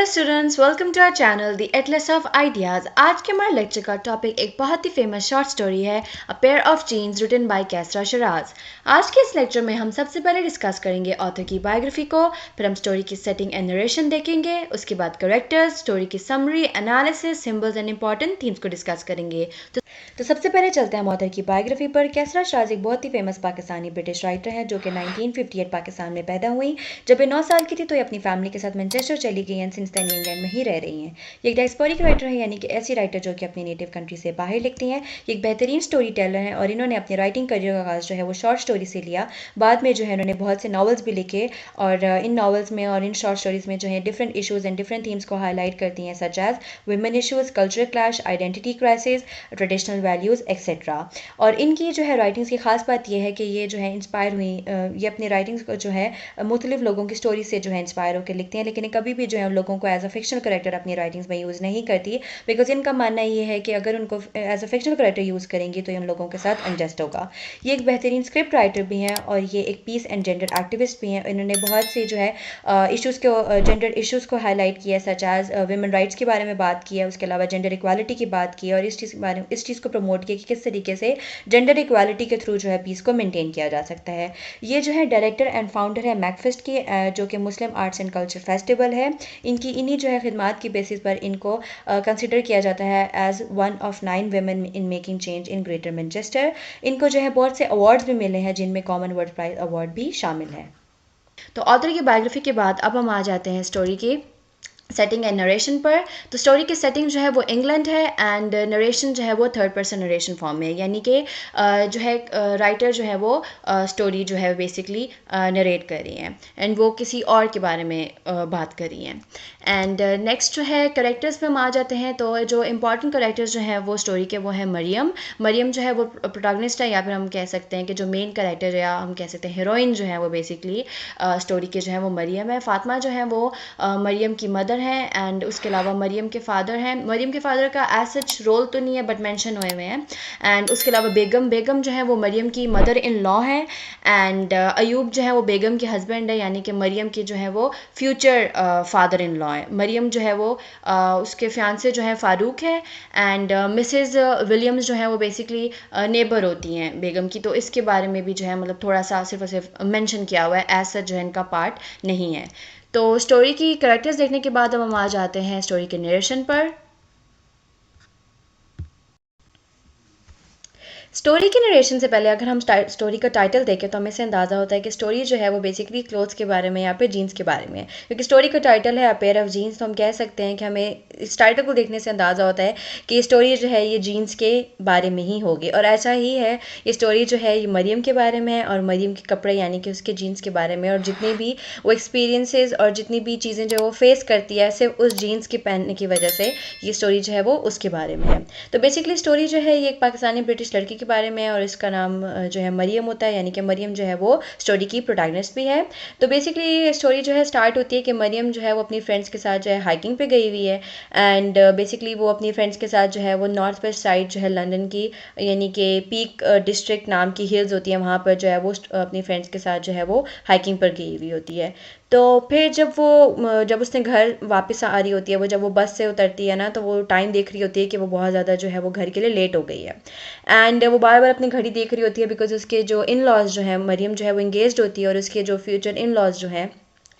Hello students, welcome to our channel the atlas of ideas. आज के हमारे lecture का टॉपिक एक बहुत ही फेमस शॉर्ट स्टोरी है, a pair of jeans written by Qaisra Shahraz. आज के इस लेक्चर में हम सबसे पहले डिस्कस करेंगे ऑथर की बायोग्राफी को, फिर हम स्टोरी की सेटिंग एंड नरेशन देखेंगे, उसके बाद करेक्टर्स, स्टोरी की summary, analysis, symbols and important themes को डिस्कस करेंगे। तो सबसे पहले चलते हैं हम ऑथर की बायोग्राफी पर। कैसरा शिराज एक बहुत ही फेमस पाकिस्तानी ब्रिटिश राइटर है जो कि 1958 पाकिस्तान में पैदा हुई। जब ये 9 साल की थी तो ये अपनी फैमिली के साथ मैनचेस्टर चली गई एंड सिंस देन इंग्लैंड में ही रह रही हैं। ये एक डायस्पोरिक राइटर है, यानी कि ऐसी राइटर जो कि अपनी नेटिव कंट्री से बाहर लिखती हैं। ये एक बेहतरीन स्टोरी टेलर है और इन्होंने अपने राइटिंग करियर का आगाज़ जो है वो शॉर्ट स्टोरी से लिया। बाद में जो है इन्होंने बहुत से नॉवेल्स भी लिखे और इन नॉवेल्स में और इन शॉर्ट स्टोरीज में जो है different issues and different themes को हाईलाइट करती हैं, such as women issues, cultural clash, identity crisis, traditional values etcetera. और इनकी जो है राइटिंग्स की खास बात यह है कि ये जो है इंस्पायर हुई, ये अपनी राइटिंग्स को जो है मुख्तलिफ लोगों की स्टोरी से जो है इंस्पायर होकर लिखते हैं, लेकिन कभी भी जो है उन लोगों को एज अ फिक्शनल करेक्टर अपनी राइटिंग्स में यूज़ नहीं करती, बिकॉज इनका मानना ये है कि अगर उनको as a fictional character use करेंगी तो ये उन लोगों के साथ अनजस्ट होगा। ये एक बेहतरीन स्क्रिप्ट राइटर भी हैं और ये एक पीस एंड जेंडर एक्टिविस्ट भी हैं। इन्होंने बहुत से जो है इशूज़ को, जेंडर इशूज़ को हाईलाइट किया, सच एज वुमेन राइट्स के बारे में बात की है, उसके अलावा जेंडर इक्वालिटी की बात की है और इस चीज़ को प्रमोट किया कि किस तरीके से जेंडर इक्वालिटी के थ्रू जो है पीस को मेंटेन किया जा सकता है। ये जो है डायरेक्टर एंड फाउंडर है मैकफेस्ट की, जो कि मुस्लिम आर्ट्स एंड कल्चर फेस्टिवल है। इन्हीं जो है खिदमात की बेसिस पर इनको कंसिडर किया जाता है as one of 9 women in making change in Greater Manchester. इनको जो है बहुत से अवार्ड्स भी मिले हैं जिनमें कॉमनवेल्थ प्राइज अवार्ड भी शामिल है। तो ऑथर की बायोग्राफी के बाद अब हम आ जाते हैं स्टोरी की सेटिंग एंड नरेशन पर। तो स्टोरी की सेटिंग जो है वो इंग्लैंड है एंड नरेशन जो है वो थर्ड पर्सन नरेशन फॉर्म में है, यानी कि जो है राइटर जो है वो स्टोरी जो है बेसिकली नरेट कर रही हैं एंड वो किसी और के बारे में बात कर रही हैं। एंड नेक्स्ट जो है करेक्टर्स पे हम आ जाते हैं। तो जो इंपॉर्टेंट करेक्टर्स जो हैं वो स्टोरी के वो है मरियम। मरियम जो है वो प्रोटैगनिस्ट है, या फिर हम कह सकते हैं कि जो मेन करेक्टर या हम कह सकते हैं हीरोइन जो है वो बेसिकली स्टोरी के जो है वो मरियम है। फातिमा जो है वो मरियम की मदर हैं एंड उसके अलावा मरियम के फादर हैं। मरियम के फादर का एज सच रोल तो नहीं है बट मेंशन हुए हुए हैं। एंड उसके अलावा बेगम जो है वो मरियम की मदर इन लॉ है एंड अयूब जो है वो बेगम के हस्बैंड है, यानी कि मरियम के जो है वो फ्यूचर फादर इन लॉ है। मरियम जो है वो उसके फियांसे जो है फारूक है एंड मिसेस विलियम्स जो है वो बेसिकली नेबर होती हैं बेगम की। तो इसके बारे में भी जो है मतलब थोड़ा सा सिर्फ और सिर्फ मेंशन किया हुआ है, एज सच जो है इनका पार्ट नहीं है। तो स्टोरी की कैरेक्टर्स देखने के बाद अब हम आ जाते हैं स्टोरी के नरेशन पर। स्टोरी के नरेशन से पहले अगर हम स्टोरी का टाइटल देखें तो हमें से अंदाज़ा होता है कि स्टोरी जो है वो बेसिकली क्लोथ्स के बारे में या फिर जीन्स के बारे में है, क्योंकि स्टोरी का टाइटल है अ पेयर ऑफ जीन्स। तो हम कह सकते हैं कि हमें इस टाइटल को देखने से अंदाज़ा होता है कि ये स्टोरी जो है ये जीन्स के बारे में ही होगी, और ऐसा ही है। ये स्टोरी जो है ये मरियम के बारे में है और मरियम के कपड़े यानी कि उसके जीन्स के बारे में, और जितनी भी वो एक्सपीरियंसेस और जितनी भी चीज़ें जो वो फेस करती है सिर्फ उस जीन्स के पहनने की वजह से, ये स्टोरी जो है वो उसके बारे में है। तो बेसिकली स्टोरी जो है ये एक पाकिस्तानी ब्रिटिश लड़की के बारे में है और इसका नाम जो है मरियम होता है, यानी कि मरियम जो है वो स्टोरी की प्रोटैगनिस्ट भी है। तो बेसिकली स्टोरी जो है स्टार्ट होती है कि मरियम जो है वो अपनी फ्रेंड्स के साथ जो है हाइकिंग पे गई हुई है एंड बेसिकली वो अपनी फ्रेंड्स के साथ जो है वो नॉर्थ वेस्ट साइड जो है लंदन की, यानी कि पीक डिस्ट्रिक्ट नाम की हिल्स होती है, वहाँ पर जो है वो अपनी फ्रेंड्स के साथ जो है वो हाइकिंग पर गई हुई होती है। तो फिर जब उसने घर वापस आ रही होती है, वो जब वो बस से उतरती है ना, तो वो टाइम देख रही होती है कि वो बहुत ज़्यादा जो है वो घर के लिए लेट हो गई है एंड वो बार बार अपनी घड़ी देख रही होती है, बिकॉज उसके जो इन लॉज जो है, मरियम जो है वो इंगेज्ड होती है और उसके जो फ्यूचर इन लॉज जो हैं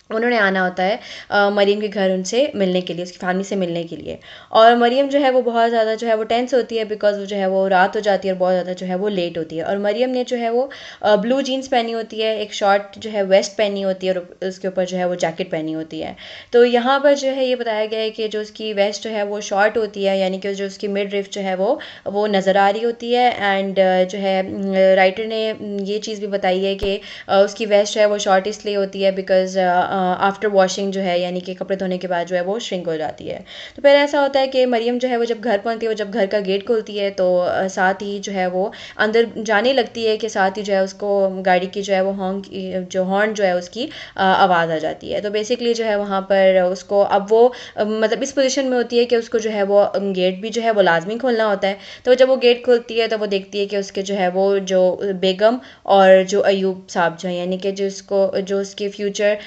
उन्होंने आना होता है मरियम के घर उनसे मिलने के लिए, उसकी फैमिली से मिलने के लिए। और मरियम जो है वो बहुत ज़्यादा जो है वो टेंस होती है, बिकॉज वो जो है वो रात हो जाती है और बहुत ज़्यादा जो है वो लेट होती है। और मरियम ने जो है वो ब्लू जीन्स पहनी होती है, एक शॉर्ट जो है वेस्ट पहनी होती है और उसके ऊपर जो है वो जैकेट पहनी होती है। तो यहाँ पर जो है ये बताया गया है कि जो उसकी वेस्ट जो है वो शॉर्ट होती है, यानी कि जो उसकी मिड रिफ जो है वो नज़र आ रही होती है एंड जो है राइटर ने ये चीज़ भी बताई है कि उसकी वेस्ट जो है वो शॉर्ट इसलिए होती है बिकॉज आफ्टर वॉशिंग जो है, यानी कि कपड़े धोने के बाद जो है वो श्रिंक हो जाती है। तो फिर ऐसा होता है कि मरियम जो है वो जब घर पहुंचती है, वो जब घर का गेट खोलती है तो साथ ही जो है वो अंदर जाने लगती है कि साथ ही जो है उसको गाड़ी की जो है वो हॉर्न जो है उसकी आवाज़ आ जाती है। तो बेसिकली जो है वहाँ पर उसको अब वो मतलब इस पोजीशन में होती है कि उसको जो है वो गेट भी जो है वो लाजमी खोलना होता है। तो जब वो गेट खोलती है तो वो देखती है कि उसके जो है वो जो बेगम और जो अयूब साहब जो है, यानी कि जो उसके future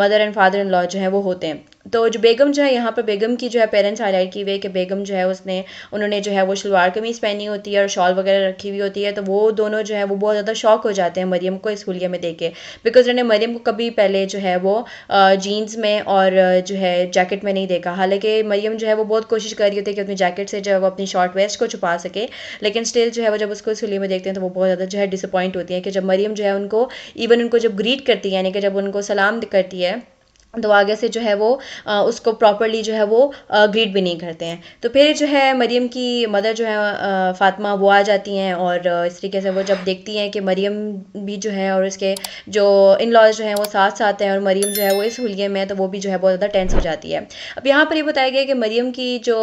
mother and father in law जो है वो होते हैं, तो जो बेगम जो है यहाँ पर बेगम की जो है पेरेंट्स हाईलाइट की हुई है कि बेगम जो है उन्होंने जो है वो शलवार कमीज़ पहनी होती है और शॉल वगैरह रखी हुई होती है, तो वो दोनों जो है वो बहुत ज़्यादा शॉक हो जाते हैं मरियम को इस हुलिया में देख के, बिकॉज उन्होंने मरियम को कभी पहले जो है वो जीन्स में और जो है जैकेट में नहीं देखा। हालांकि मरियम जो है वो बहुत कोशिश कर रही होती है कि अपनी जैकेट से जो है वो अपनी शॉर्ट वेस्ट को छुपा सके, लेकिन स्टिल जो है वो जब उसको इस हुलिया में देखते हैं तो वो बहुत ज़्यादा जो है डिसअपॉइंट होती है कि जब मरियम जो है उनको इवन उनको जब ग्रीट करती है, यानी कि जब उनको सलाम करती है, तो आगे से जो है वो उसको प्रॉपरली जो है वो ग्रीट भी नहीं करते हैं। तो फिर जो है मरियम की मदर जो है फ़ातिमा वो आ जाती हैं, और इस तरीके से वो जब देखती हैं कि मरियम भी जो है और उसके जो इन लॉज जो हैं वो साथ साथ हैं और मरियम जो है वो इस हुलिये में है, तो वो भी जो है बहुत ज़्यादा टेंस हो जाती है। अब यहाँ पर ये बताया गया कि मरियम की जो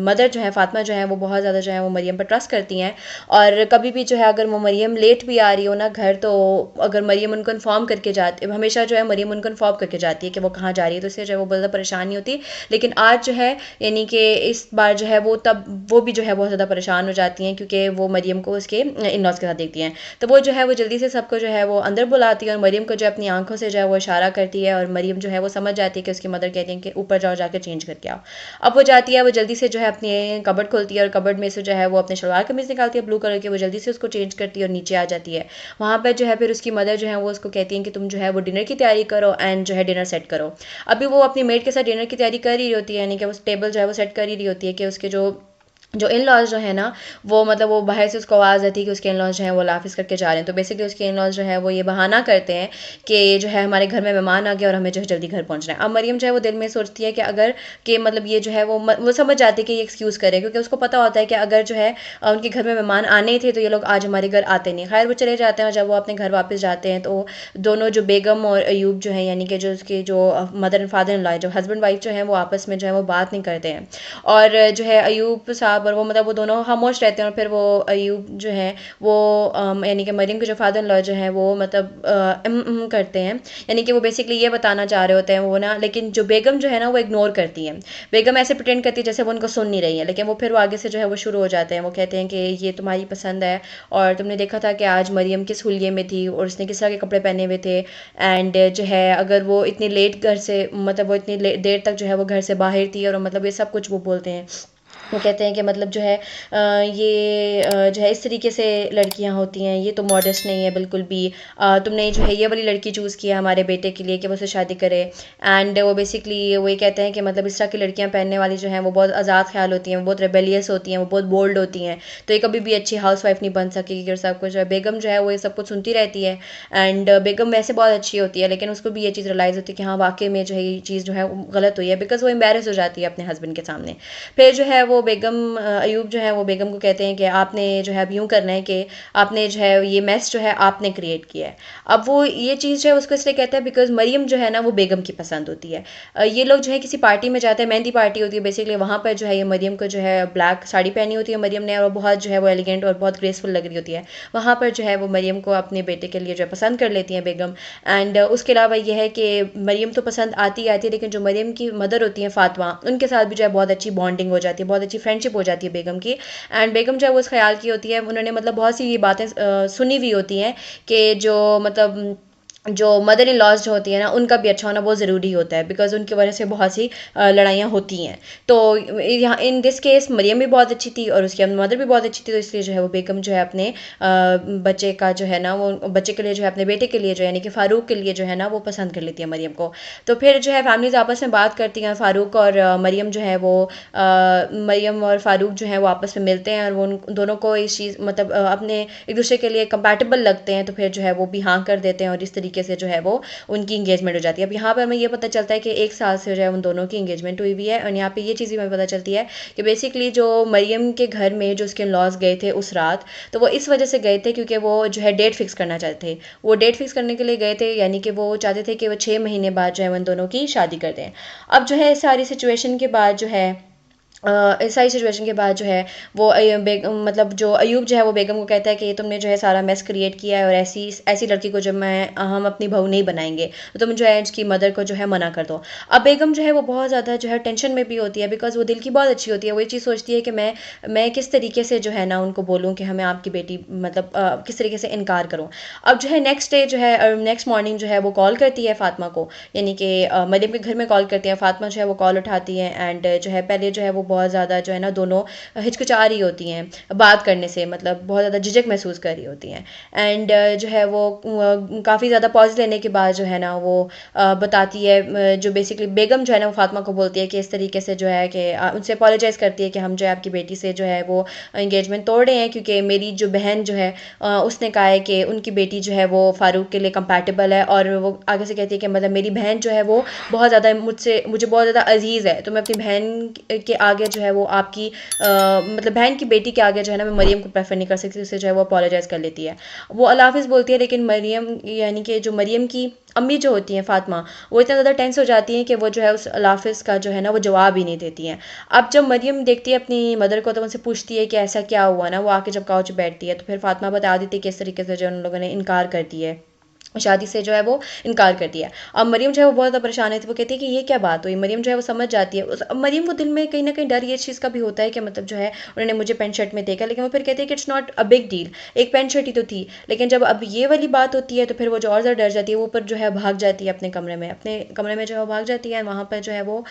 मदर जो है फ़ातिमा जो है वो बहुत ज़्यादा जो है वो मरियम पर ट्रस्ट करती हैं, और कभी भी जो है अगर वो मरियम लेट भी आ रही हो ना घर, तो अगर मरियम उनको इन्फॉर्म करके जाती, हमेशा जो है मरियम उनको इन्फॉर्म करके जाती है कि वो कहाँ जा रही है, तो इससे जो है वो बहुत ज़्यादा परेशान नहीं होती। लेकिन आज जो है यानी कि इस बार जो है वो तब वो भी जो है बहुत ज़्यादा परेशान हो जाती हैं, क्योंकि वो मरियम को उसके इन लॉज के साथ देखती हैं। तो वो जो है वो जल्दी से सबको जो है वो अंदर बुलाती है और मरियम को जो अपनी आंखों से जो है वो इशारा करती है, और मरियम जो है वो समझ जाती है कि उसकी मदर कहती हैं कि ऊपर जाओ, जाकर चेंज करके आओ। अब वो जाती है, वो जल्दी से जो है अपनी कबर्ड खोलती है और कबर्ड में से जो है वो अपने शलवार कमीज़ निकालती है ब्लू कलर की, वो जल्दी से उसको चेंज करती है और नीचे आ जाती है। वहाँ पर जो है फिर उसकी मदर जो है वो उसको कहती हैं कि तुम जो है वो डिनर की तैयारी करो एंड जो है डिनर सेट करो। अभी वो अपनी मेड के साथ डिनर की तैयारी कर ही रही होती है, यानी कि वो टेबल जो है वो सेट कर ही रही होती है कि उसके जो जो इन लॉज जो है ना, वो मतलब वो बाहर से उसको आवाज़ आती है कि उसके इन लॉज जो हैं वो लाफिस करके जा रहे हैं। तो बेसिकली उसके इन लॉज जो है वो ये बहाना करते हैं कि जो है हमारे घर में मेहमान आ गया और हमें जो है जल्दी घर पहुंचना है। अब मरियम जो है वो दिल में सोचती है कि अगर कि मतलब ये जो है वो समझ जाती है कि ये एक्सक्यूज़ करें, क्योंकि उसको पता होता है कि अगर जो है उनके घर में मेहमान आने थे तो ये लोग आज हमारे घर आते नहीं। खैर वो चले जाते हैं, और जब वो अपने घर वापस जाते हैं तो दोनों जो बेगम और अयूब जो है, यानी कि जो उसके जो mother and father in law, जो हस्बैंड वाइफ जो है वो आपस में जो है वो बात नहीं करते हैं। और जो है अयूब साहब और वो मतलब वो दोनों खामोश रहते हैं, और फिर वो अयूब जो है वो यानी कि मरियम के जो फादर इन लॉ जो है वो मतलब करते हैं, यानी कि वो बेसिकली ये बताना चाह रहे होते हैं वो ना, लेकिन जो बेगम जो है ना वो इग्नोर करती है। बेगम ऐसे प्रिटेंड करती है जैसे वो उनको सुन नहीं रही है, लेकिन वो फिर वो आगे से जो है वो शुरू हो जाते हैं। वो कहते हैं कि ये तुम्हारी पसंद है, और तुमने देखा था कि आज मरियम किस हुलिये में थी और उसने किस तरह के कपड़े पहने हुए थे, एंड जो है अगर वो इतनी लेट घर से मतलब वो इतनी देर तक जो है वो घर से बाहर थी, और मतलब ये सब कुछ वो बोलते हैं। वो कहते हैं कि मतलब जो है ये जो है इस तरीके से लड़कियां होती हैं, ये तो मॉडर्स्ट नहीं है बिल्कुल भी। तुमने जो है ये वाली लड़की चूज़ किया हमारे बेटे के लिए कि वो उससे शादी करे। एंड वो बेसिकली वो ये कहते हैं कि मतलब इस तरह की लड़कियां पहनने वाली जो हैं वो बहुत आज़ाद ख्याल होती हैं, वो बहुत रेबेलियस होती हैं, वो बहुत बोल्ड होती हैं, तो ये कभी भी अच्छी हाउस वाइफ नहीं बन सकेगी। और सब कुछ बेगम जो है वो ये सब कुछ सुनती रहती है, एंड बेगम वैसे बहुत अच्छी होती है, लेकिन उसको भी ये चीज़ रियलाइज़ होती है कि हाँ वाकई में जो है ये चीज़ जो है वो गलत हुई है, बिकॉज वो एम्बेरस हो जाती है अपने हस्बैंड के सामने। फिर जो है वो बेगम अयूब जो है वो बेगम को कहते हैं कि आपने जो है अब यूँ करना है कि आपने जो है ये मेस जो है आपने क्रिएट किया है। अब वो ये चीज़ जो है उसको इसलिए कहते हैं बिकॉज मरियम जो है ना वो बेगम की पसंद होती है। ये लोग जो है किसी पार्टी में जाते हैं, मेहंदी पार्टी होती है बेसिकली, वहाँ पर जो है ये मरियम को जो है ब्लैक साड़ी पहनी होती है मरियम ने, और बहुत जो है वो एलिगेंट और बहुत ग्रेसफुल लग रही होती है। वहाँ पर जो है वो मरियम को अपने बेटे के लिए जो है पसंद कर लेती हैं बेगम। एंड उसके अलावा ये है कि मरियम तो पसंद आती है, लेकिन जो मरियम की मदर होती है फातिमा, उनके साथ भी जो है बहुत अच्छी बॉन्डिंग हो जाती है, बहुत अच्छी फ्रेंडशिप हो जाती है बेगम की। एंड बेगम जो है वो इस ख्याल की होती है, उन्होंने मतलब बहुत सी ये बातें सुनी हुई होती हैं कि जो मतलब जो मदर इन लॉज जो होती है ना उनका भी अच्छा होना बहुत ज़रूरी होता है, बिकॉज उनकी वजह से बहुत सी लड़ाइयाँ होती हैं। तो यहाँ इन दिस केस मरियम भी बहुत अच्छी थी और उसकी मदर भी बहुत अच्छी थी, तो इसलिए जो है वो बेगम जो है अपने बच्चे का जो है ना वो बच्चे के लिए जो है अपने बेटे के लिए जो है यानी कि फ़ारूक के लिए जो है ना वो पसंद कर लेती है मरियम को। तो फिर जो है फैमिलीज आपस में बात करती हैं, फ़ारूक और मरियम जो है वो मरियम और फ़ारूक जो है वो आपस में मिलते हैं, और वो उन दोनों को इस चीज़ मतलब अपने एक दूसरे के लिए कंपैटिबल लगते हैं, तो फिर जो है वो भी हाँ कर देते हैं, और इस तरीके से जो है वो उनकी इंगेजमेंट हो जाती है। अब यहाँ पर हमें ये पता चलता है कि 1 साल से जो है उन दोनों की इंगेजमेंट हुई हुई है, और यहाँ पे ये चीज़ भी हमें पता चलती है कि बेसिकली जो मरियम के घर में जो उसके लॉज गए थे उस रात, तो वो इस वजह से गए थे क्योंकि वो जो है डेट फिक्स करना चाहते थे। वो डेट फिक्स करने के लिए गए थे, यानी कि वो चाहते थे कि वो 6 महीने बाद जो है उन दोनों की शादी कर दें। अब जो है इस सारी सिचुएशन के बाद जो है इस सारी सिचुएशन के बाद जो है वो मतलब जो अयूब जो है वो बेगम को कहता है कि तुमने जो है सारा मेस क्रिएट किया है, और ऐसी ऐसी लड़की को जब मैं हम अपनी बहू नहीं बनाएंगे, तो तुम जो है इसकी मदर को जो है मना कर दो। अब बेगम जो है वो बहुत ज़्यादा जो है टेंशन में भी होती है, बिकॉज वो दिल की बहुत अच्छी होती है। वो ये चीज़ सोचती है कि मैं किस तरीके से जो है ना उनको बोलूँ कि हमें आपकी बेटी मतलब किस तरीके से इनकार करूँ। अब जो है नेक्स्ट डे जो है नेक्स्ट मॉर्निंग जो है वो कॉल करती है फातिमा को, यानी कि मरियम के घर में कॉल करती है। फातिमा जो है वो कॉल उठाती है, एंड जो है पहले जो है वो बहुत ज़्यादा जो है ना दोनों हिचकिचा रही होती हैं बात करने से, मतलब बहुत ज़्यादा झिझक महसूस कर रही होती हैं। एंड जो है वो काफ़ी ज़्यादा पॉज लेने के बाद जो है ना वो बताती है, जो बेसिकली बेगम जो है ना वो फातिमा को बोलती है कि इस तरीके से जो है कि उनसे अपोलोजाइज़ करती है कि हम जो है आपकी बेटी से जो है वो इंगेजमेंट तोड़ रहे हैं, क्योंकि मेरी जो बहन जो है उसने कहा है कि उनकी बेटी जो है वो फ़ारूक के लिए कंपैटिबल है। और वो आगे से कहती है कि मतलब मेरी बहन जो है वो बहुत ज़्यादा मुझे बहुत ज़्यादा अजीज़ है, तो मैं अपनी बहन के आगे जो है वो आपकी मतलब बहन की बेटी के आगे जो है ना मैं मरियम को प्रेफर नहीं कर सकती। उससे जो है वो अपोलोजाइज़ कर लेती है, वो अल्लाह हाफ़िज़ बोलती है। लेकिन मरियम यानी कि जो मरियम की अम्मी जो होती हैं फातिमा, वो इतना ज़्यादा टेंस हो जाती हैं कि वो जो है उस अल्लाह हाफ़िज़ का जो है ना वो जवाब ही नहीं देती हैं। अब जब मरियम देखती है अपनी मदर को, तो उनसे पूछती है कि ऐसा क्या हुआ ना, वो आके जब काउच बैठती है तो फिर फातिमा बता देती है कि इस तरीके से जो उन लोगों ने इनकार कर दिया है, शादी से जो है वो इनकार कर दिया। अब मरियम जो है वो बहुत ज़्यादा परेशान है, तो वो कहती है कि ये क्या बात हुई। मरियम जो है वो समझ जाती है। अब मरियम को दिल में कहीं ना कहीं डर ये चीज़ का भी होता है कि मतलब जो है उन्होंने मुझे पेंट शर्ट में देखा, लेकिन वो फिर कहती है कि it's not a big deal, एक पेंट शर्ट ही तो थी। लेकिन जब अब ये वाली बात होती है तो फिर वो जो और ज़्यादा डर जाती है, वो ऊपर जो है भाग जाती है अपने कमरे में जो है वो भाग जाती है। वहाँ पर जो है वो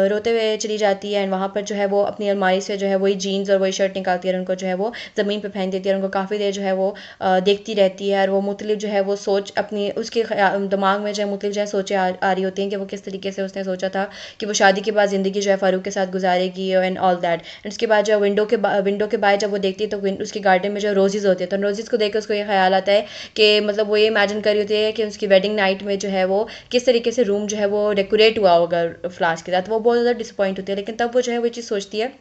रोते हुए चली जाती है। एंड वहाँ पर जो है वो अपनी अलमारी से जो है वही जीन्स और वही शर्ट निकालती है, और उनको जो है वो ज़मीन पर फेंक देती है। और उनको काफ़ी देर जो है वो देखती रहती है, और वो मुख्तलिफ जो है वो सोच अपनी उसके दिमाग में जो है मुख्तलिफ जो है सोचें आ रही होती हैं कि वो किस तरीके से उसने सोचा था कि वो शादी के बाद ज़िंदगी जो है फ़ारूक के साथ गुजारेगी एंड ऑल दैट। एंड उसके बाद जो है विंडो के बाहर जब वो देखती है तो उसके गार्डन में जो रोजेज़ होते हैं, तो रोजेज़ को देख के उसको ये ख्याल आता है कि मतलब वो ये इमेजिन कर रही होती है कि उसकी वेडिंग नाइट में जो है वो किस तरीके से रूम जो है वो डेकोरेट हुआ होगा फ्लावर्स के साथ। वो बहुत ज़्यादा डिसपॉइंट होती है, लेकिन तब वो जो है वो चीज़ सोचती है,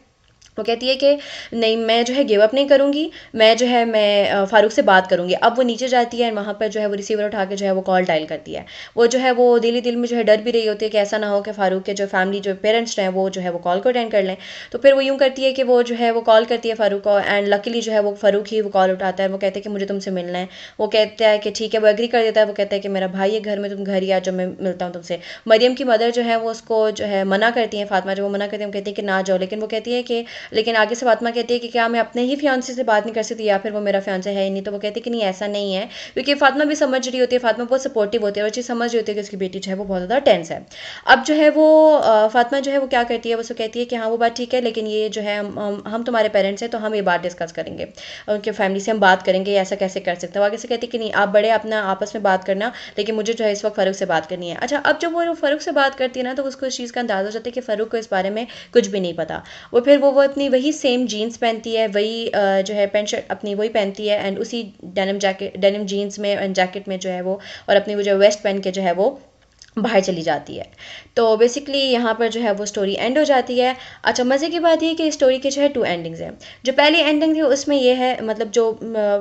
वो कहती है कि नहीं, मैं जो है गिव अप नहीं करूँगी, मैं जो है मैं फ़ारूक से बात करूँगी। अब वो नीचे जाती है, और वहाँ पर जो है वो रिसीवर उठा के जो है वो कॉल डायल करती है। वो जो है वो दिल ही दिल में जो है डर भी रही होती है कि ऐसा ना हो कि फ़ारूक के जो फैमिली जो पेरेंट्स हैं वो जो है वो कॉल को अटेंड कर लें। तो फिर वो यूँ करती है कि वो जो है वो कॉल करती है फ़ारूक को, एंड लकीली जो है वो फ़ारूक ही वो कॉल उठाता है। वो कहते हैं कि मुझे तुमसे मिलना है। वो कहता है कि ठीक है, वो एग्री कर देता है। वो कहता है कि मेरा भाई है घर में, तुम घर ही आ जाओ, मैं मिलता हूँ तुमसे। मरियम की मदर जो है वो उसको जो है मना करती हैं, फातिमा जो वो मना करती है, वो कहती है कि ना जाओ। लेकिन वो कहती है कि लेकिन आगे से फातिमा कहती है कि क्या मैं अपने ही फियांसे से बात नहीं कर सकती, या फिर वो मेरा फियांसे है ही नहीं। तो वो कहती है कि नहीं, ऐसा नहीं है, क्योंकि फातिमा भी समझ रही होती है, फातिमा बहुत सपोर्टिव होती है, और चीज़ समझ रही होती है कि उसकी बेटी जो है वो बहुत ज़्यादा टेंस है। अब जो है वो फातिमा जो है वो क्या करती है, वो उसको कहती है कि हाँ वो बात ठीक है, लेकिन ये जो है हम तुम्हारे पेरेंट्स हैं, तो हम ये बात डिस्कस करेंगे, उनके फैमिली से हम बात करेंगे, ऐसा कैसे कर सकते हैं। वो आगे से कहती है कि नहीं, आप बड़े अपना आपस में बात करना, लेकिन मुझे जो है इस वक्त फ़ारूक से बात करनी है। अच्छा, अब जब वो फ़ारूक से बात करती है ना, तो उसको इस चीज़ का अंदाज़ा हो जाता है कि फ़ारूक को इस बारे में कुछ भी नहीं पता। वो फिर वो अपनी वही सेम जीन्स पहनती है, वही जो है पेंट शर्ट अपनी वही पहनती है, एंड उसी डेनिम जीन्स में एंड जैकेट में जो है वो, और अपनी वो जो वेस्ट पहन के जो है वो बाहर चली जाती है। तो बेसिकली यहाँ पर जो है वो स्टोरी एंड हो जाती है। अच्छा, मज़े की बात ये कि स्टोरी के जो है 2 एंडिंग्स हैं। जो पहली एंडिंग थी उसमें ये है, मतलब जो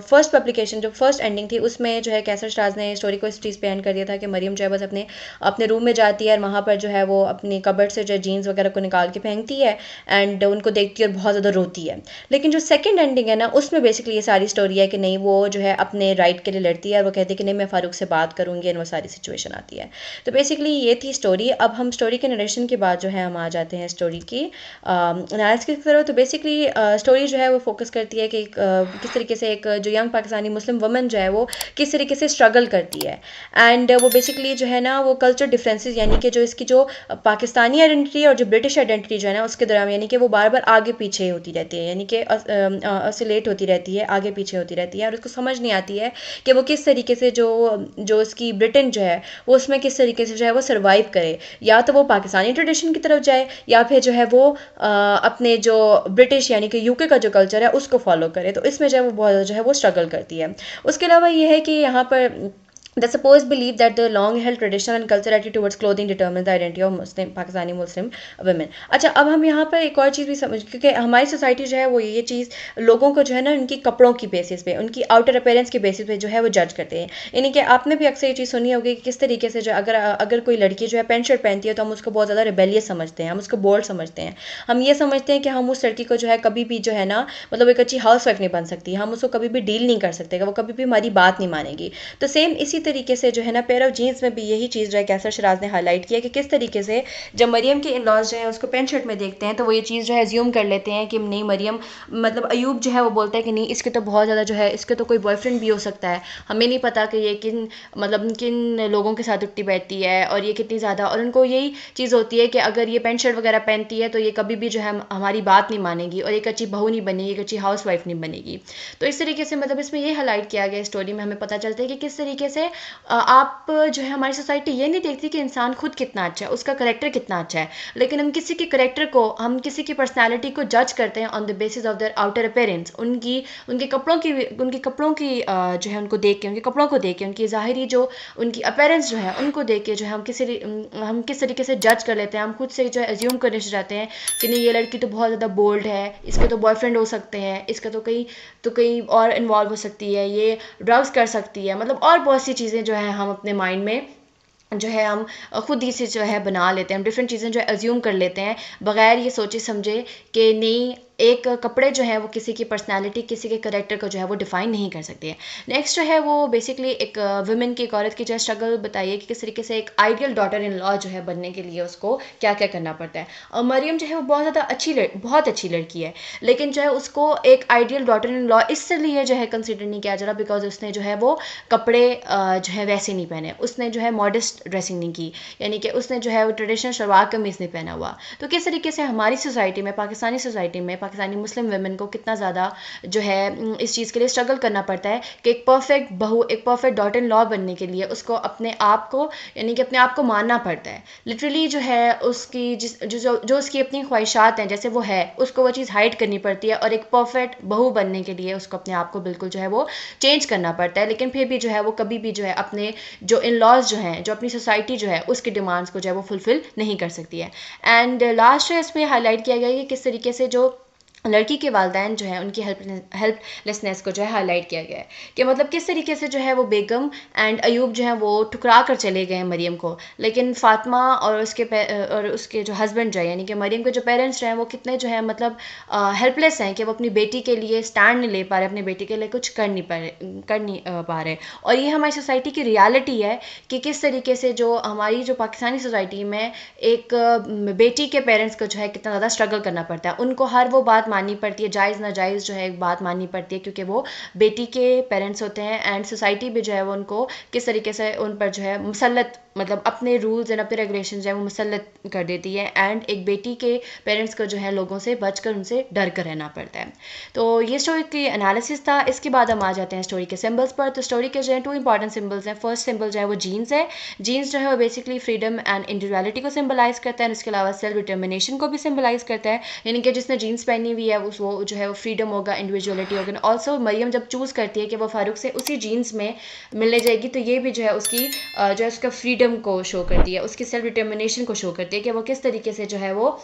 फर्स्ट पब्लिकेशन जो फर्स्ट एंडिंग थी उसमें जो है कैसर शराज ने स्टोरी को इस चीज़ पे एंड कर दिया था कि मरियम जो है बस अपने अपने रूम में जाती है, और वहाँ पर जो है वो अपनी कबर्ड से जो है जीन्स वगैरह को निकाल के फेंकती है, एंड उनको देखती है और बहुत ज़्यादा रोती है। लेकिन जो सेकंड एंडिंग है ना, उसमें बेसिकली ये सारी स्टोरी है कि नहीं, वो जो है अपने राइट के लिए लड़ती है, और वो कहती है कि नहीं, मैं फ़ारूक से बात करूँगी, एंड वो सारी सिचुएशन आती है। तो बेसिकली ये थी स्टोरी। अब हम स्टोरी के नरेशन के बाद जो है हम आ जाते हैं स्टोरी की एनालिसिस की तरफ। तो बेसिकली स्टोरी जो है वो फोकस करती है कि किस तरीके से एक जो यंग पाकिस्तानी मुस्लिम वुमन जो है वो किस तरीके से स्ट्रगल करती है। एंड वो बेसिकली जो है ना वो कल्चर डिफरेंसेस, यानी कि जो इसकी जो पाकिस्तानी आइडेंटिटी और जो ब्रिटिश आइडेंटिटी जो है ना उसके दौरान, यानी कि वो बार बार आगे पीछे होती रहती है, यानी कि ऑसिलेट होती रहती है, आगे पीछे होती रहती है, और उसको समझ नहीं आती है कि वो किस तरीके से जो जो उसकी ब्रिटेन जो है वो उसमें किस तरीके से जो है वो सर्वाइव करे। या तो वो पाकिस्तानी ट्रेडिशन की तरफ जाए, या फिर जो है वो अपने जो ब्रिटिश यानी कि यूके का जो कल्चर है उसको फॉलो करे। तो इसमें जो है वो बहुत जो है वो स्ट्रगल करती है। उसके अलावा ये है कि यहाँ पर The supposed belief that the long held traditional and cultural attitude towards clothing determines the identity of Muslim Pakistani Muslim women। अच्छा, अब हम यहाँ पर एक और चीज़ भी समझ, क्योंकि हमारी सोसाइटी जो है वो ये चीज़ लोगों को जो है ना उनकी कपड़ों की बेसिस पे, उनकी आउटर अपीयरेंस के बेसिस पे जो है वो जज करते हैं। यानी कि आपने भी अक्सर ये चीज़ सुनी होगी कि किस तरीके से जो अगर अगर कोई लड़की जो है पैंट शर्ट पहनती है तो हम उसको बहुत ज़्यादा रिबेलियस समझते हैं, हम उसको बोल्ड समझते हैं। हम ये समझते हैं कि हम उस लड़की को जो है कभी भी जो है ना, मतलब एक अच्छी हाउस वाइफ नहीं बन सकती, हम उसको कभी भी डील नहीं कर सकते, वो कभी भी हमारी बात नहीं मानेगी। तो सेम इसी तरीके से जो है ना पेयर ऑफ जीन्स में भी यही चीज़ जो है कैसर शराज ने हाईलाइट किया कि किस तरीके से जब मरियम के इन लॉज जो है उसको पैंट शर्ट में देखते हैं तो वो ये चीज़ जो है एज्यूम कर लेते हैं कि नहीं, मरियम मतलब अयूब जो है वो बोलता है कि नहीं, इसके तो बहुत ज़्यादा जो है, इसके तो कोई बॉयफ्रेंड भी हो सकता है, हमें नहीं पता कि ये किन मतलब किन लोगों के साथ उठती बैठती है और ये कितनी ज़्यादा, और उनको यही चीज़ होती है कि अगर ये पैंट शर्ट वगैरह पहनती है तो ये कभी भी जो है हमारी बात नहीं मानेगी और एक अच्छी बहू नहीं बनेगी, एक अच्छी हाउस वाइफ नहीं बनेगी। तो इस तरीके से मतलब इसमें ये हाईलाइट किया गया स्टोरी में, हमें पता चलता है कि किस तरीके से आप जो है हमारी सोसाइटी ये नहीं देखती कि इंसान खुद कितना अच्छा है, उसका करेक्टर कितना अच्छा है, लेकिन हम किसी के करेक्टर को, हम किसी की पर्सनैलिटी को जज करते हैं on the basis of their outer appearance, उनके कपड़ों की जो है उनको देख के, उनके कपड़ों को देख के, उनकी ज़ाहिरी जो उनकी अपीयरेंस जो है उनको देख के जो है हम किस तरीके से जज कर लेते हैं, हम खुद से जो है एज्यूम करने से जाते हैं कि नहीं, ये लड़की तो बहुत ज़्यादा बोल्ड है, इसके तो बॉयफ्रेंड हो सकते हैं, इसका तो कहीं और इन्वॉल्व हो सकती है, ये ड्रग्स कर सकती है, मतलब और बहुत सी चीज़ें जो है हम अपने माइंड में जो है हम खुद ही से जो है बना लेते हैं, हम डिफरेंट चीज़ें जो है एज्यूम कर लेते हैं बगैर ये सोचे समझे कि नहीं, एक कपड़े जो है वो किसी की पर्सनालिटी, किसी के करेक्टर को जो है वो डिफाइन नहीं कर सकती है। नेक्स्ट जो है वो बेसिकली एक वुमेन की, एक औरत की जो है स्ट्रगल बताइए कि किस तरीके से एक आइडियल डॉटर इन लॉ जो है बनने के लिए उसको क्या क्या करना पड़ता है। और मरियम जो है वो बहुत ज़्यादा बहुत अच्छी लड़की है, लेकिन जो है उसको एक आइडियल डॉटर इन लॉ इसलिए जो है कंसिडर नहीं किया जा रहा बिकॉज उसने जो है वो कपड़े जो है वैसे नहीं पहने, उसने जो है मॉडेस्ट ड्रेसिंग नहीं की, यानी कि उसने जो है वो ट्रेडिशनल शलवार कमीज़ नहीं पहना हुआ। तो किस तरीके से हमारी सोसाइटी में, पाकिस्तानी सोसाइटी में पाकिस्तानी मुस्लिम वुमेन को कितना ज़्यादा जो है इस चीज़ के लिए स्ट्रगल करना पड़ता है कि एक परफेक्ट बहू, एक परफेक्ट डॉटर इन लॉ बनने के लिए उसको अपने आप को, यानी कि अपने आप को मानना पड़ता है। लिटरली जो है उसकी जो उसकी अपनी ख्वाहिशात हैं जैसे वो है, उसको वो चीज़ हाइड करनी पड़ती है, और एक परफेक्ट बहू बनने के लिए उसको अपने आप को बिल्कुल जो है वो चेंज करना पड़ता है। लेकिन फिर भी जो है वो कभी भी जो है अपने जो इन लॉज जो हैं, जो अपनी सोसाइटी जो है उसकी डिमांड्स को जो है वो फुलफिल नहीं कर सकती है। एंड लास्ट है इसमें हाईलाइट किया गया है कि किस तरीके से जो लड़की के वालिदैन जो है उनकी हेल्पलेसनेस को जो है हाईलाइट किया गया है कि मतलब किस तरीके से जो है वो बेगम एंड अयूब जो है वो ठुकरा कर चले गए हैं मरियम को, लेकिन फातिमा और उसके जो हस्बैंड जो है, यानी कि मरियम के जो पेरेंट्स जो हैं वो कितने जो है मतलब हेल्पलेस हैं कि वो अपनी बेटी के लिए स्टैंड नहीं ले पा रहे, अपनी बेटी के लिए कुछ कर नहीं पा रहे। और ये हमारी सोसाइटी की रियलिटी है कि किस तरीके से जो हमारी जो पाकिस्तानी सोसाइटी में एक बेटी के पेरेंट्स को जो है कितना ज़्यादा स्ट्रगल करना पड़ता है, उनको हर वो बात माननी पड़ती है, जायज़ नाजायज़ जो है एक बात माननी पड़ती है, क्योंकि वो बेटी के पेरेंट्स होते हैं। एंड सोसाइटी भी जो है वो उनको किस तरीके से उन पर जो है मुसल्लत, मतलब अपने रूल्स एंड अपने रेगुलेशन जो है वो मुसल्लत कर देती है। एंड एक बेटी के पेरेंट्स को जो है लोगों से बचकर, उनसे डर कर रहना पड़ता है। तो ये स्टोरी की एनालिसिस था। इसके बाद हम आ जाते हैं स्टोरी के सिंबल्स पर। तो स्टोरी के जो है 2 इंपॉर्टेंट सिंबल्स हैं। फर्स्ट सिंबल जो है वो जीन्स है। जीन्स जो है वो बेसिकली फ्रीडम एंड इंडिविजुअलिटी को सिंबलाइज करता है, और इसके अलावा सेल्फ डिटर्मिनेशन को भी सिंबलाइज करता है, यानी कि जिसने जीन्स पहनी हुई है वो जो है वो फ्रीडम होगा, इंडिविजुअलिटी होगा। ऑल्सो मरियम जब चूज़ करती है कि वो फारूक से उसी जीन्स में मिलने जाएगी, तो ये भी जो है उसकी जो है उसका फ्रीडम को शो करती है, उसकी सेल्फ डिटर्मिनेशन को शो करती है कि वो किस तरीके से जो है वो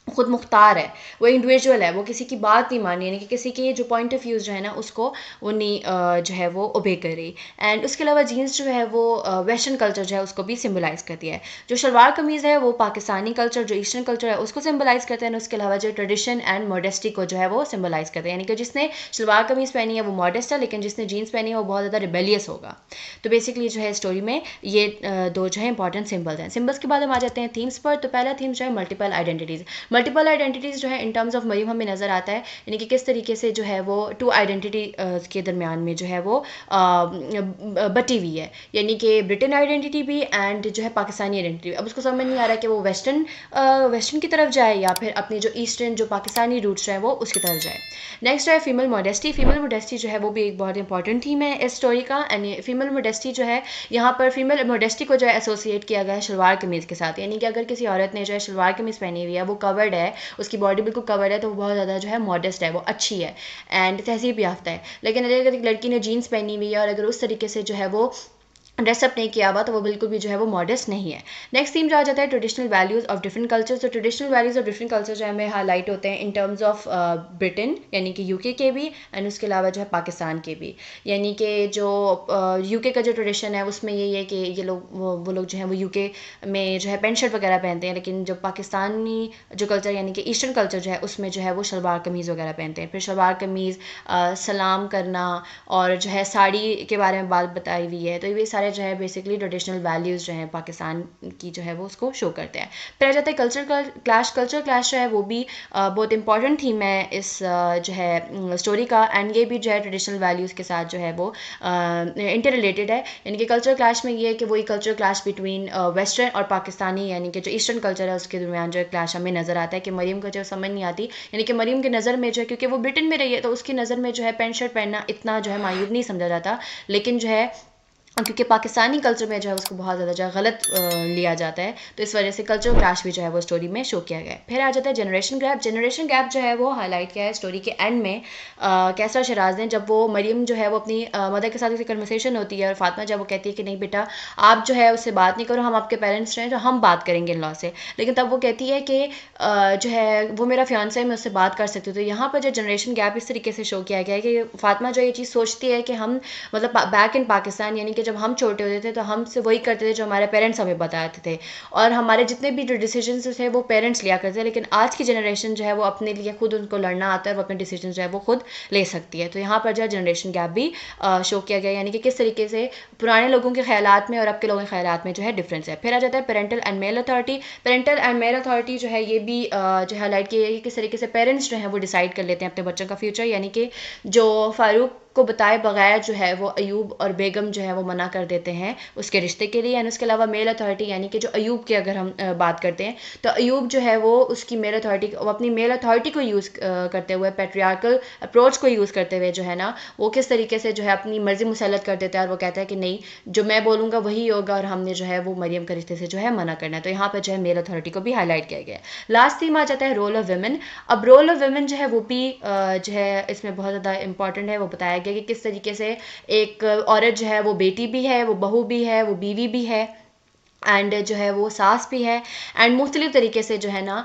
खुद मुख्तार है, वो इंडिविजुअल है, वो किसी की बात नहीं मान रही, यानी कि किसी के जो पॉइंट ऑफ व्यूज़ जो है ना उसको वो नहीं जो है वो ओबे कर रही। एंड उसके अलावा जीन्स जो है वो वेस्टर्न कल्चर जो है उसको भी सिम्बलाइज करती है। जो शलवार कमीज़ है वो पाकिस्तानी कल्चर, जो ईस्टर्न कल्चर है उसको सिम्बलाइज करते हैं। उसके अलावा जो ट्रेडिशन एंड मॉडेस्टी को जो है वो सिम्बलाइज करते हैं, यानी कि जिसने शलवार कमीज़ पहनी है वो मॉडेस्ट है, लेकिन जिसने जीन्स पहनी है वो बहुत ज़्यादा रिबेलियस होगा। तो बेसिकली जो है स्टोरी में ये दो जो है इंपॉर्टेंट सिम्बल्स हैं। सिम्बल्स के बाद हम आ जाते हैं थीम्स पर। तो पहला थीम जो है मल्टीपल आइडेंटिटीज़। मल्टीपल आइडेंटिटीज़ जो है इन टर्म्स ऑफ मरीम हमें नज़र आता है, यानी कि किस तरीके से जो है वो 2 आइडेंटिटी के दरमियान में जो है वो बटी हुई है, यानी कि ब्रिटेन आइडेंटिटी भी एंड जो है पाकिस्तानी आइडेंटिटी। अब उसको समझ नहीं आ रहा है कि वो वेस्टर्न की तरफ जाए या फिर अपनी जो ईस्टर्न जो पाकिस्तानी रूट्स हैं वो उसकी तरफ जाए। नेक्स्ट है फीमेल मॉडेस्टी। फीमेल मॉडेस्टी जो है वो भी एक बहुत इंपॉर्टेंट थीम है इस स्टोरी का। एंड फीमेल मॉडेस्टी जो है यहाँ पर फीमेल मॉडेस्टी को जो है एसोसिएट किया गया है शलवार कमीज़ के साथ, यानी कि अगर किसी औरत ने जो है शलवार कमीज़ पहनी हुई है, वो कवर्ड है, उसकी बॉडी बिल्कुल कवर्ड है, तो वो बहुत ज़्यादा जो है मॉडेस्ट है, वो अच्छी है एंड तहजीब याफ्ता है। लेकिन अगर एक लड़की ने जीन्स पहनी हुई है और अगर उस तरीके से जो है वो ड्रेसअप नहीं किया हुआ, तो वो बिल्कुल भी जो है वो मॉडेस्ट नहीं है। नेक्स्ट थीम जो आ जाता है traditional values of different culture. तो traditional values of different culture जो है हमें हाईलाइट होते हैं इन टर्म्स ऑफ ब्रिटेन यानी कि यूके के भी, एंड उसके अलावा जो है पाकिस्तान के भी। यानी कि जो यूके का जो ट्रेडिशन है उसमें यही है कि ये लोग वो लोग जो है वो यूके में जो है पेंट शर्ट वगैरह पहनते हैं, लेकिन जो पाकिस्तानी जो कल्चर यानी कि ईस्टर्न कल्चर जो है उसमें जो है वो शलवार कमीज़ वगैरह पहनते हैं। फिर शलवार कमीज़, सलाम करना और जो है साड़ी के बारे में बात बताई हुई है। तो ये सारे जो है बेसिकली ट्रेडिशनल वैल्यूज़ जो हैं पाकिस्तान की जो है वो उसको शो करते हैं। फिर आ जाता है कल्चर क्लैश जो है वो भी बहुत इंपॉर्टेंट थीम है इस जो है स्टोरी का, एंड ये भी जो है ट्रेडिशनल वैल्यूज़ के साथ जो है वो इंटर रिलेटेड है। यानी कि कल्चर क्लैश में ये है कि वही कल्चर क्लैश बिटवीन वेस्टर्न और पाकिस्तानी यानी कि जो ईस्टर्न कल्चर है उसके दरमियान जो है क्लैश हमें नज़र आता है कि मरीम को जो समझ नहीं आती, यानी कि मरीम की नज़र में जो है क्योंकि वो ब्रिटेन में रही है तो उसकी नज़र में जो है पेंट शर्ट पहनना इतना जो है मायूब नहीं समझा जाता, लेकिन जो है क्योंकि पाकिस्तानी कल्चर में जो है उसको बहुत ज़्यादा जो है गलत लिया जाता है, तो इस वजह से कल्चर क्लैश भी जो है वो स्टोरी में शो किया गया है। फिर आ जाता है जनरेशन गैप। जनरेशन गैप जो है वो हाईलाइट किया है स्टोरी के एंड में कैसरा शराज ने, जब वो मरियम जो है वो अपनी मदर के साथ उसकी कन्वर्सेशन होती है और फातिमा जब वो कहती है कि नहीं बेटा आप जो है उससे बात नहीं करो, हम आपके पेरेंट्स हैं तो हम बात करेंगे इन लॉ से, लेकिन तब वो कहती है कि जो है वो मेरा फियांसे है, मैं उससे बात कर सकती हूँ। तो यहाँ पर जो जनरेशन गैप इस तरीके से शो किया गया है कि फातिमा जो ये चीज़ सोचती है कि हम मतलब बैक इन पाकिस्तान यानी कि जब हम छोटे होते थे तो हमसे वही करते थे जो हमारे पेरेंट्स हमें बताते थे, और हमारे जितने भी जो डिसीजन थे वो पेरेंट्स लिया करते थे, लेकिन आज की जनरेशन जो है वो अपने लिए खुद उनको लड़ना आता है, वो अपने डिसीजन जो है वो खुद ले सकती है। तो यहाँ पर जो है जनरेशन गैप भी शो किया गया, यानी कि किस तरीके से पुराने लोगों के ख्यालात में और अब के लोगों के ख्यालात में जो है डिफरेंस है। फिर आ जाता है parental and male authority. Parental and male authority जो है ये भी जो हाईलाइट किया गया कि किस तरीके से पेरेंट्स जो है वो डिसाइड कर लेते हैं अपने बच्चों का फ्यूचर, यानी कि जो फारूक को बताए बगैर जो है वो अयूब और बेगम जो है वो मना कर देते हैं उसके रिश्ते के लिए। एंड उसके अलावा मेल अथॉरिटी यानी कि जो अयूब की अगर हम बात करते हैं तो अयूब जो है वो उसकी मेल अथॉरिटी वो अपनी मेल अथॉरिटी को यूज़ करते हुए पैट्रियार्कल अप्रोच को यूज़ करते हुए जो है ना वो किस तरीके से जो है अपनी मर्जी मुसलत कर देता है, और वो कहता है कि नहीं जो मैं बोलूँगा वही होगा, और हमने जो है वो मरियम के रिश्ते से जो है मना करना है। तो यहाँ पर जो है मेल अथॉरिटी को भी हाईलाइट किया गया है। लास्ट थीम आ जाता है रोल ऑफ वुमेन। अब रोल ऑफ वुमेन जो है वो भी जो है इसमें बहुत ज़्यादा इंपॉर्टेंट है। वो बताया गया कि किस तरीके से एक औरत जो है वो बेटी भी है, वो बहू भी है, वो बीवी भी है, एंड जो है वो सास भी है, एंड मुख्तलिफ तरीके से जो है ना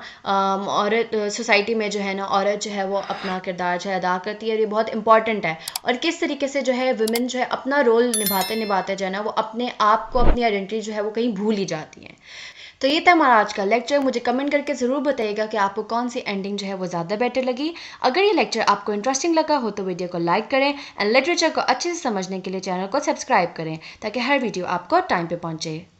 औरत सोसाइटी में जो है ना औरत जो है वो अपना किरदार जो है अदा करती है, और ये बहुत इंपॉर्टेंट है। और किस तरीके से जो है वुमेन जो है अपना रोल निभाते निभाते जो है ना वो अपने आप को अपनी आइडेंटिटी जो है वो कहीं भूल ही जाती हैं। तो ये था हमारा आज का लेक्चर। मुझे कमेंट करके ज़रूर बताइएगा कि आपको कौन सी एंडिंग जो है वो ज़्यादा बेटर लगी। अगर ये लेक्चर आपको इंटरेस्टिंग लगा हो तो वीडियो को लाइक करें, एंड लिटरेचर को अच्छे से समझने के लिए चैनल को सब्सक्राइब करें ताकि हर वीडियो आपको टाइम पे पहुंचे।